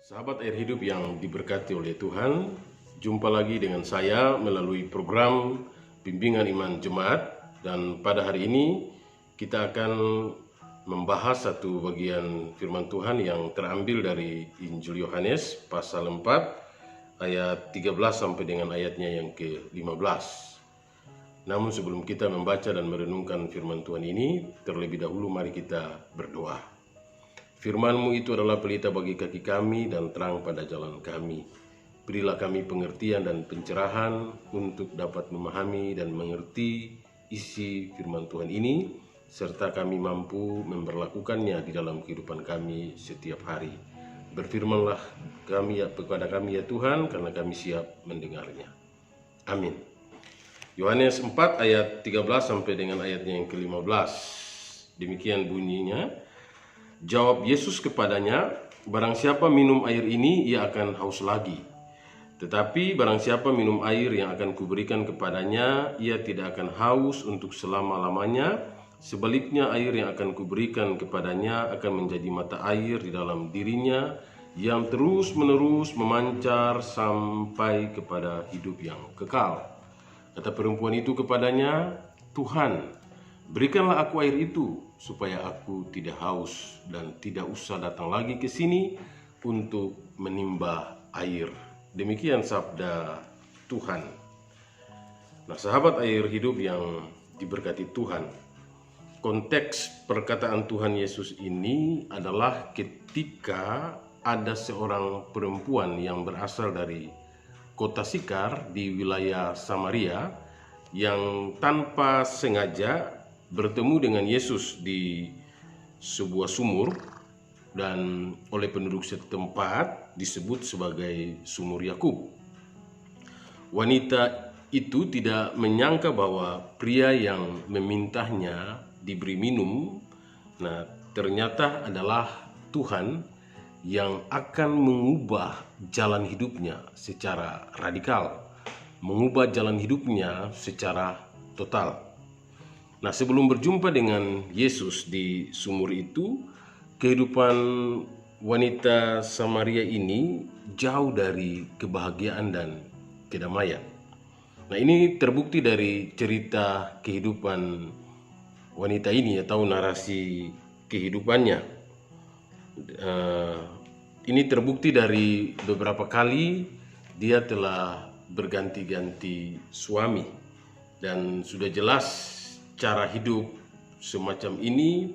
Sahabat air hidup yang diberkati oleh Tuhan, jumpa lagi dengan saya melalui program Bimbingan Iman Jemaat. Dan pada hari ini kita akan membahas satu bagian firman Tuhan yang terambil dari Injil Yohanes pasal 4 ayat 13 sampai dengan ayatnya yang ke-15. Namun sebelum kita membaca dan merenungkan firman Tuhan ini, terlebih dahulu mari kita berdoa. Firman-Mu itu adalah pelita bagi kaki kami dan terang pada jalan kami. Berilah kami pengertian dan pencerahan untuk dapat memahami dan mengerti isi firman Tuhan ini, serta kami mampu memperlakukannya di dalam kehidupan kami setiap hari. Berfirmanlah kepada kami ya Tuhan, karena kami siap mendengarnya. Amin. Yohanes 4 ayat 13 sampai dengan ayatnya yang ke-15. Demikian bunyinya. Jawab Yesus kepadanya, barang siapa minum air ini, ia akan haus lagi. Tetapi barang siapa minum air yang akan kuberikan kepadanya, ia tidak akan haus untuk selama-lamanya. Sebaliknya air yang akan kuberikan kepadanya akan menjadi mata air di dalam dirinya, yang terus-menerus memancar sampai kepada hidup yang kekal. Kata perempuan itu kepadanya, Tuhan, berikanlah aku air itu, supaya aku tidak haus dan tidak usah datang lagi ke sini untuk menimba air. Demikian sabda Tuhan. Nah, sahabat air hidup yang diberkati Tuhan, konteks perkataan Tuhan Yesus ini adalah ketika ada seorang perempuan yang berasal dari kota Sikar di wilayah Samaria yang tanpa sengaja bertemu dengan Yesus di sebuah sumur, dan oleh penduduk setempat disebut sebagai sumur Yakub. Wanita itu tidak menyangka bahwa pria yang memintanya diberi minum, ternyata adalah Tuhan yang akan mengubah jalan hidupnya secara radikal, mengubah jalan hidupnya secara total. Nah, sebelum berjumpa dengan Yesus di sumur itu, kehidupan wanita Samaria ini jauh dari kebahagiaan dan kedamaian. Nah, ini terbukti dari cerita kehidupan wanita ini atau narasi kehidupannya. Ini terbukti dari beberapa kali dia telah berganti-ganti suami, dan sudah jelas cara hidup semacam ini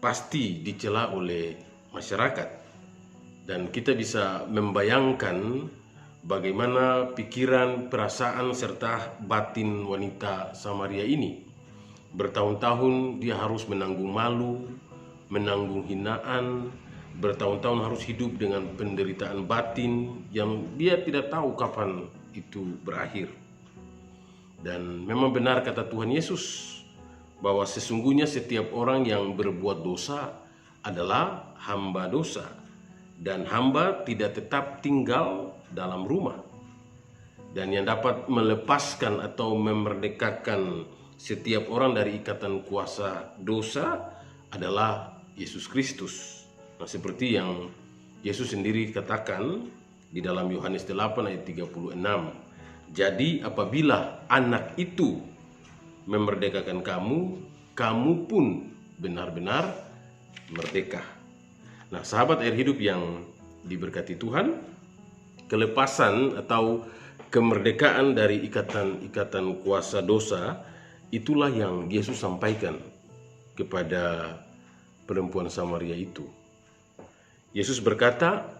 pasti dicela oleh masyarakat, dan kita bisa membayangkan bagaimana pikiran, perasaan, serta batin wanita Samaria ini. Bertahun-tahun dia harus menanggung malu, menanggung hinaan, bertahun-tahun harus hidup dengan penderitaan batin yang dia tidak tahu kapan itu berakhir. Dan memang benar kata Tuhan Yesus, bahwa sesungguhnya setiap orang yang berbuat dosa adalah hamba dosa, dan hamba tidak tetap tinggal dalam rumah. Dan yang dapat melepaskan atau memerdekakan setiap orang dari ikatan kuasa dosa adalah Yesus Kristus. Nah, seperti yang Yesus sendiri katakan di dalam Yohanes 8 ayat 36. Jadi apabila anak itu memerdekakan kamu, kamu pun benar-benar merdeka. Nah, sahabat air hidup yang diberkati Tuhan, kelepasan atau kemerdekaan dari ikatan kuasa dosa, itulah yang Yesus sampaikan kepada perempuan Samaria itu. Yesus berkata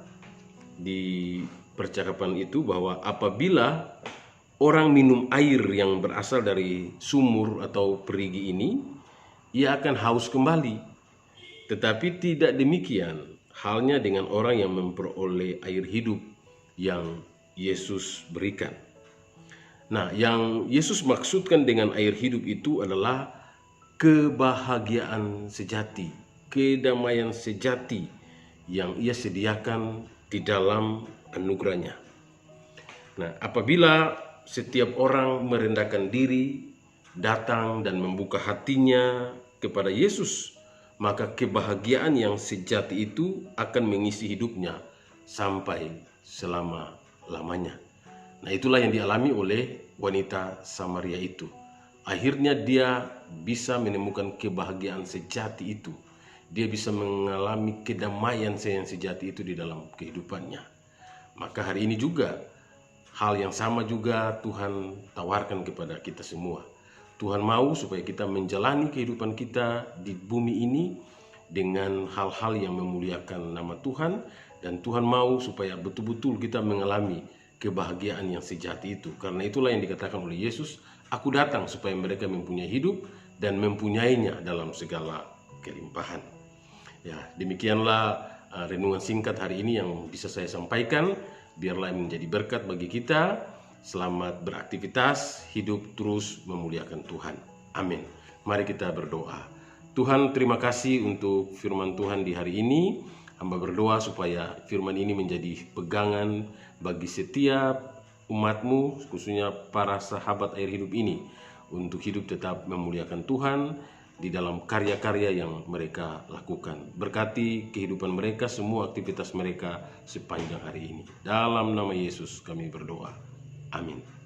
di percakapan itu bahwa apabila orang minum air yang berasal dari sumur atau perigi ini, ia akan haus kembali. Tetapi tidak demikian halnya dengan orang yang memperoleh air hidup yang Yesus berikan. Nah, yang Yesus maksudkan dengan air hidup itu adalah kebahagiaan sejati, kedamaian sejati yang ia sediakan di dalam anugerahnya. Nah, apabila setiap orang merendahkan diri, datang dan membuka hatinya kepada Yesus, maka kebahagiaan yang sejati itu akan mengisi hidupnya sampai selama-lamanya. Nah, itulah yang dialami oleh wanita Samaria itu. Akhirnya dia bisa menemukan kebahagiaan sejati itu. Dia bisa mengalami kedamaian yang sejati itu di dalam kehidupannya. Maka hari ini juga hal yang sama juga Tuhan tawarkan kepada kita semua. Tuhan mau supaya kita menjalani kehidupan kita di bumi ini dengan hal-hal yang memuliakan nama Tuhan. Dan Tuhan mau supaya betul-betul kita mengalami kebahagiaan yang sejati itu. Karena itulah yang dikatakan oleh Yesus, aku datang supaya mereka mempunyai hidup dan mempunyainya dalam segala kelimpahan. Ya, demikianlah renungan singkat hari ini yang bisa saya sampaikan. Biarlah menjadi berkat bagi kita. Selamat beraktivitas, hidup terus memuliakan Tuhan. Amin. Mari kita berdoa. Tuhan, terima kasih untuk firman Tuhan di hari ini. Hamba berdoa supaya firman ini menjadi pegangan bagi setiap umat-Mu, khususnya para sahabat air hidup ini, untuk hidup tetap memuliakan Tuhan di dalam karya-karya yang mereka lakukan. Berkati kehidupan mereka, semua aktivitas mereka sepanjang hari ini. Dalam nama Yesus kami berdoa. Amin.